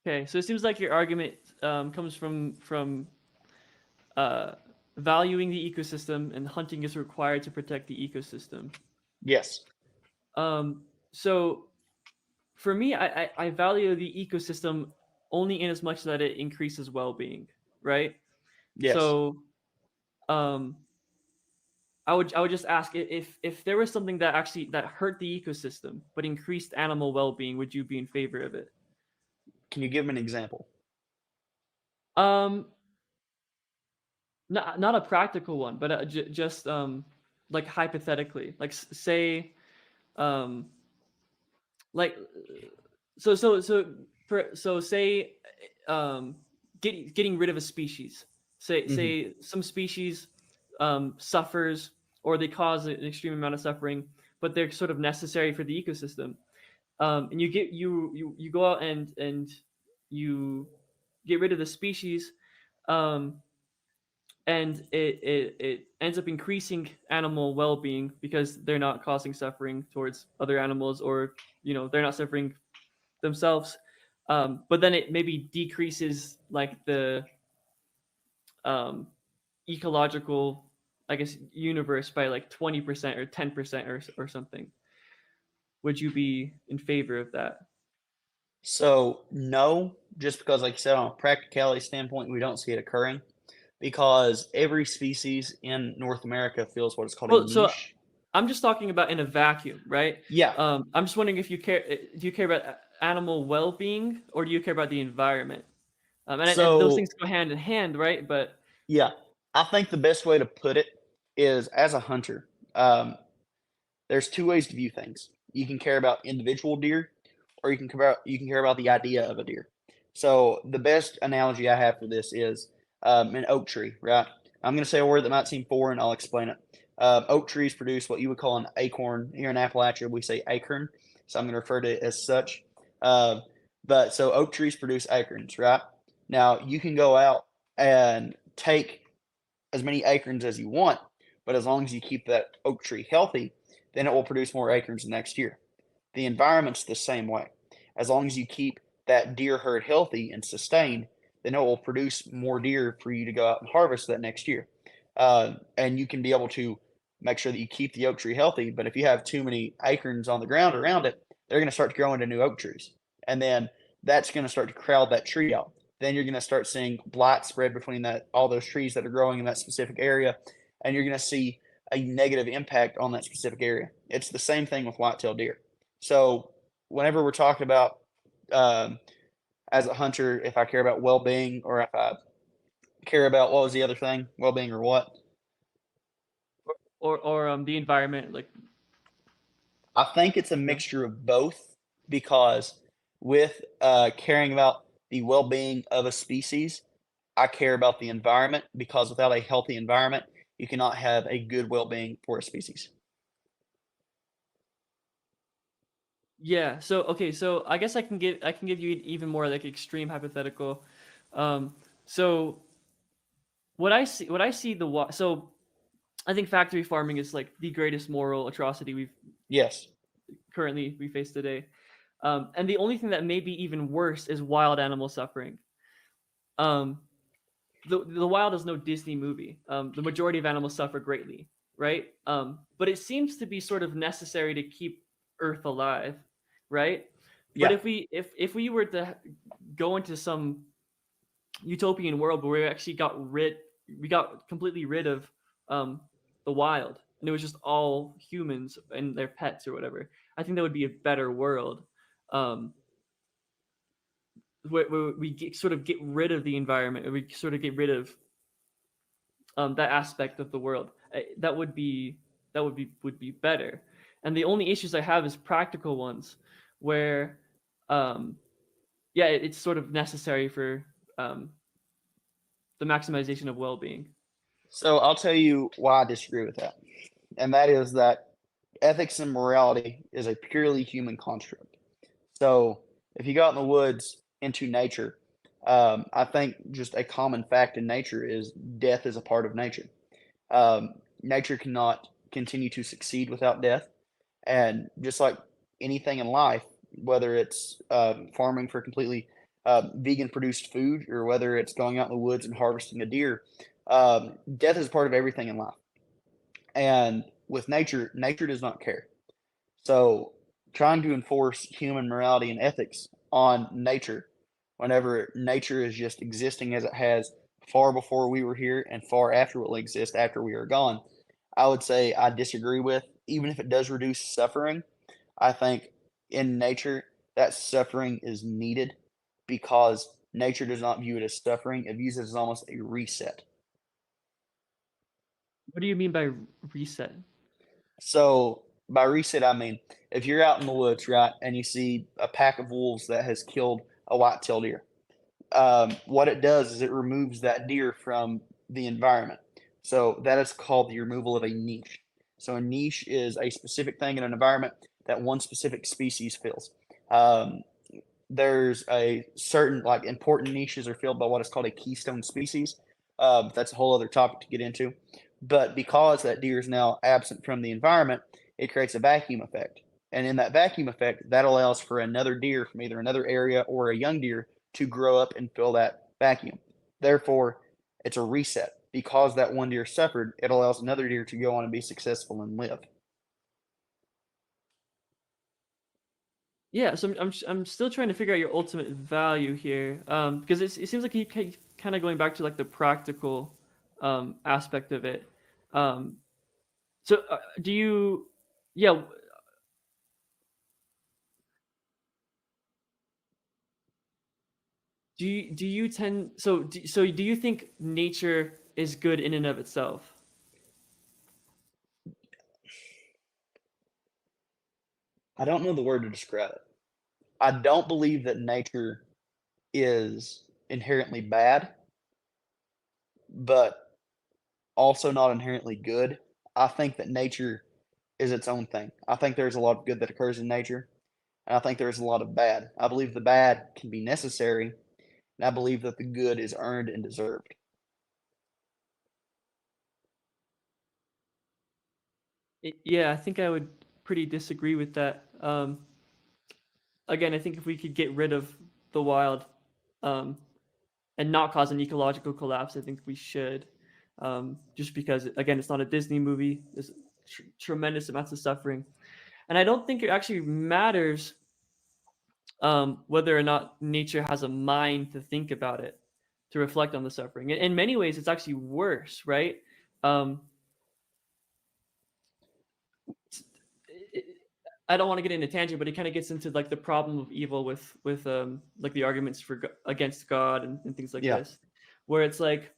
Okay, so it seems like your argument comes from uh, valuing the ecosystem, and hunting is required to protect the ecosystem. Yes. So for me, I value the ecosystem only in as much that it increases well-being, right? Yes. So um, I would just ask, if there was something that actually that hurt the ecosystem but increased animal well-being, would you be in favor of it? Can you give me an example? Um, not a practical one, but just like hypothetically, like say um like so say um getting rid of a species. Hmm. Say some species suffers, or they cause an extreme amount of suffering, but they're sort of necessary for the ecosystem. And you go out and you get rid of the species, um, and it ends up increasing animal well-being because they're not causing suffering towards other animals, or they're not suffering themselves. But then it maybe decreases like the um, ecological, I guess, universe by like 20% or 10% or something. Would you be in favor of that? So no, just because, like you said, on a practicality standpoint, we don't see it occurring because every species in North America fills what is called a Well, so niche. I'm just talking about in a vacuum, right? Yeah. I'm just wondering if you care. Do you care about animal well-being, or do you care about the environment? And those things So go hand in hand, right? But yeah, I think the best way to put it is as a hunter. There's two ways to view things. You can care about individual deer, or you can care about the idea of a deer. So the best analogy I have for this is an oak tree, right? I'm going to say a word that might seem foreign. I'll explain it. Oak trees produce what you would call an acorn. Here in Appalachia, we say acorn, so I'm going to refer to it as such. Uh, but so oak trees produce acorns, right? Now you can go out and take as many acorns as you want, but as long as you keep that oak tree healthy, then it will produce more acorns the next year. The environment's the same way. As long as you keep that deer herd healthy and sustained, then it will produce more deer for you to go out and harvest that next year. And you can be able to make sure that you keep the oak tree healthy. But if you have too many acorns on the ground around it, they're going to start to grow into new oak trees. And then that's going to start to crowd that tree out. Then you're going to start seeing blight spread between that all those trees that are growing in that specific area, and you're going to see a negative impact on that specific area. It's the same thing with white-tailed deer. So whenever we're talking about um, as a hunter, if I care about well-being or if I care about what was the other thing, well-being or what, or the environment, like I think it's a you know. mixture of both because with caring about the well-being of a species, I care about the environment because without a healthy environment, you cannot have a good well-being for a species. Yeah. So okay. So I guess I can give you an even more like extreme hypothetical. Um, so what I see so I think factory farming is like the greatest moral atrocity Yes. we face today. And the only thing that may be even worse is wild animal suffering. Um, the wild is no Disney movie. The majority of animals suffer greatly, right? But it seems to be sort of necessary to keep Earth alive, right? But Yeah. if we were to go into some utopian world where we got completely rid of um, the wild, and it was just all humans and their pets or whatever, I think that would be a better world. Um, where we sort of get rid of the environment, or we sort of get rid of that aspect of the world. That would be better. And the only issues I have is practical ones, where um, yeah, it's sort of necessary for um, the maximization of well-being. So I'll tell you why I disagree with that. And that is that ethics and morality is a purely human construct. So if you go out in the woods into nature, I think just a common fact in nature is death is a part of nature. Nature cannot continue to succeed without death. And just like anything in life, whether it's farming for completely vegan produced food, or whether it's going out in the woods and harvesting a deer. Death is part of everything in life. And with nature, nature does not care. So trying to enforce human morality and ethics on nature, whenever nature is just existing as it has far before we were here and far after it will exist after we are gone, I would say I disagree with. Even if it does reduce suffering, I think in nature that suffering is needed because nature does not view it as suffering. It views it as almost a reset. What do you mean by reset? So by reset, I mean if you're out in the woods, right, and you see a pack of wolves that has killed a white-tailed deer, what it does is it removes that deer from the environment. So that is called the removal of a niche. So a niche is a specific thing in an environment that one specific species fills. Um, there's a certain like important niches are filled by what is called a keystone species. That's a whole other topic to get into. But because that deer is now absent from the environment, it creates a vacuum effect. And in that vacuum effect, that allows for another deer from either another area or a young deer to grow up and fill that vacuum. Therefore, it's a reset. Because that one deer suffered, it allows another deer to go on and be successful and live. Yeah, so I'm still trying to figure out your ultimate value here, because it seems like you kind of going back to like the practical aspect of it. Um, so do you, yeah, do you tend so do you think nature is good in and of itself? I don't know the word to describe it. I don't believe that nature is inherently bad, but also not inherently good. I think that nature is its own thing. I think there's a lot of good that occurs in nature, and I think there's a lot of bad. I believe the bad can be necessary, and I believe that the good is earned and deserved. Yeah, I think I would pretty disagree with that. Again, I think if we could get rid of the wild, um, and not cause an ecological collapse, I think we should. Just because, again, it's not a Disney movie. There's tremendous amounts of suffering, and I don't think it actually matters whether or not nature has a mind to think about it, to reflect on the suffering. In many ways, it's actually worse, right? Um, I don't want to get into tangent, but it kind of gets into like the problem of evil with like the arguments for against God and things like Yeah, this, where it's like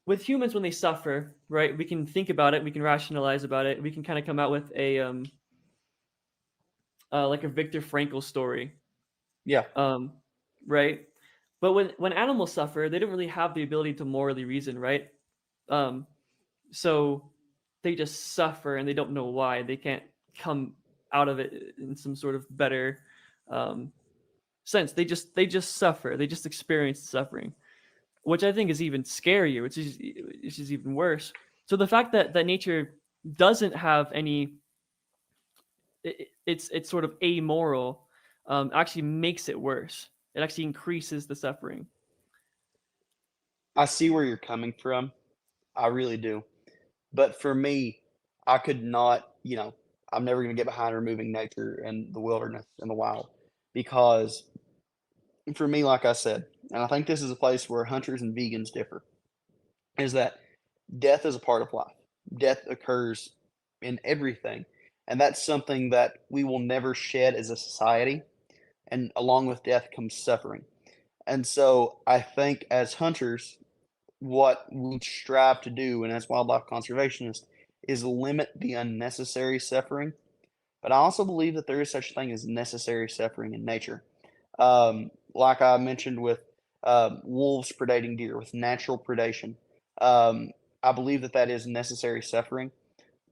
with humans when they suffer, right? We can think about it, we can rationalize about it, we can kind of come out with a like a Viktor Frankl story, yeah. um, right? But when animals suffer, they don't really have the ability to morally reason, right? Um, so they just suffer and they don't know why. They can't come out of it in some sort of better um, sense. They just suffer. They just experience suffering, which I think is even scarier, which is even worse. So the fact that nature doesn't have any, it's sort of amoral, actually makes it worse. It actually increases the suffering. I see where you're coming from. I really do. But for me, I could not, I'm never going to get behind removing nature and the wilderness and the wild because for me, like I said, and I think this is a place where hunters and vegans differ, is that death is a part of life. Death occurs in everything. And that's something that we will never shed as a society. And along with death comes suffering. And so I think as hunters, what we strive to do, and as wildlife conservationists, is limit the unnecessary suffering. But I also believe that there is such a thing as necessary suffering in nature. Like I mentioned with wolves predating deer, with natural predation, um, I believe that that is necessary suffering,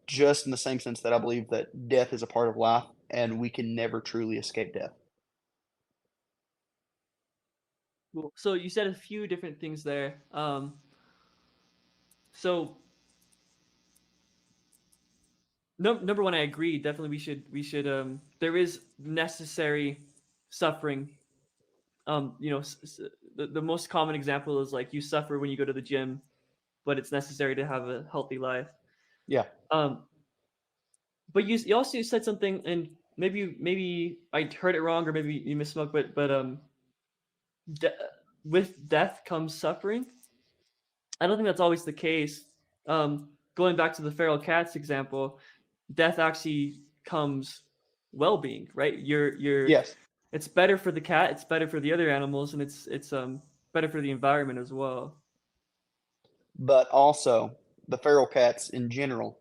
just in the same sense that I believe that death is a part of life and we can never truly escape death. Cool. So you said a few different things there. So number one, I agree. Definitely, we should. There is necessary suffering the most common example is like you suffer when you go to the gym, but it's necessary to have a healthy life. Yeah. Um, but you also said something, and maybe I heard it wrong, or maybe you misspoke, but de- with death comes suffering. I don't think that's always the case. Going back to the feral cats example, death actually comes well-being, right? Yes. It's better for the cat, it's better for the other animals, and it's better for the environment as well. But also the feral cats in general.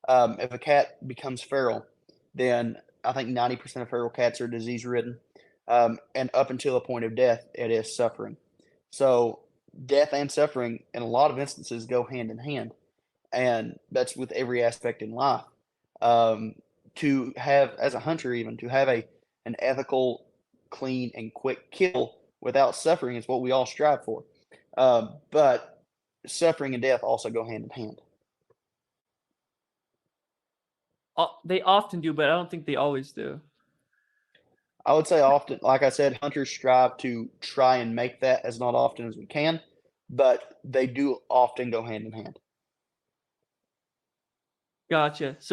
If a cat becomes feral, then I think 90% of feral cats are disease ridden. And up until the point of death, it is suffering. So death and suffering, in a lot of instances, go hand in hand. And that's with every aspect in life. Um, to have, as a hunter, even to have an ethical, clean, and quick kill without suffering is what we all strive for. But suffering and death also go hand in hand. They often do, but I don't think they always do. I would say often, like I said, hunters strive to try and make that as not often as we can, but they do often go hand in hand. Gotcha. So